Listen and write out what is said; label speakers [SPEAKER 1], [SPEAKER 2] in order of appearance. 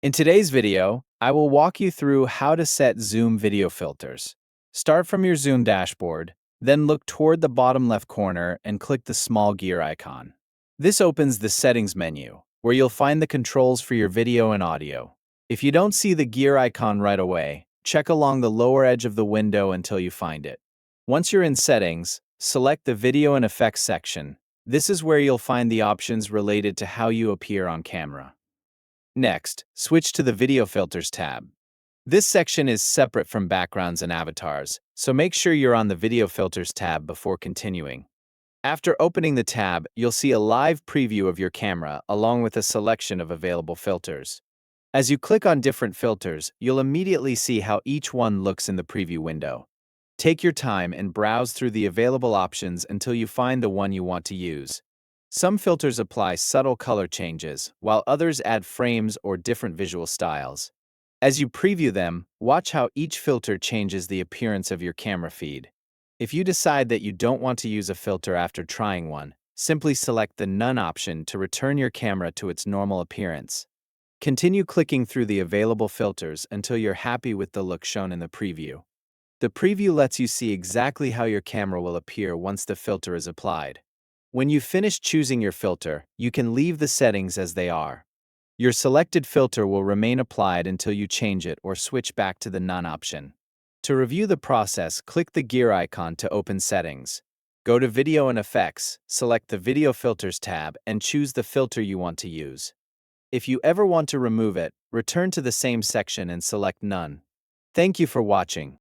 [SPEAKER 1] In today's video, I will walk you through how to set zoom video filters. Start from your zoom dashboard, then look toward the bottom left corner and click the small gear icon. This opens the settings menu, where you'll find the controls for your video and audio. If you don't see the gear icon right away, check along the lower edge of the window until you find it. Once you're in settings, select the video and effects section. This is where you'll find the options related to how you appear on camera. Next, switch to the Video Filters tab. This section is separate from backgrounds and avatars, so make sure you're on the Video Filters tab before continuing. After opening the tab, you'll see a live preview of your camera along with a selection of available filters. As you click on different filters, you'll immediately see how each one looks in the preview window. Take your time and browse through the available options until you find the one you want to use. Some filters apply subtle color changes, while others add frames or different visual styles. As you preview them, watch how each filter changes the appearance of your camera feed. If you decide that you don't want to use a filter after trying one, simply select the None option to return your camera to its normal appearance. Continue clicking through the available filters until you're happy with the look shown in the preview. The preview lets you see exactly how your camera will appear once the filter is applied. When you finish choosing your filter, you can leave the settings as they are. Your selected filter will remain applied until you change it or switch back to the None option. To review the process, click the gear icon to open settings. Go to Video and Effects, select the Video Filters tab, and choose the filter you want to use. If you ever want to remove it, return to the same section and select None. Thank you for watching.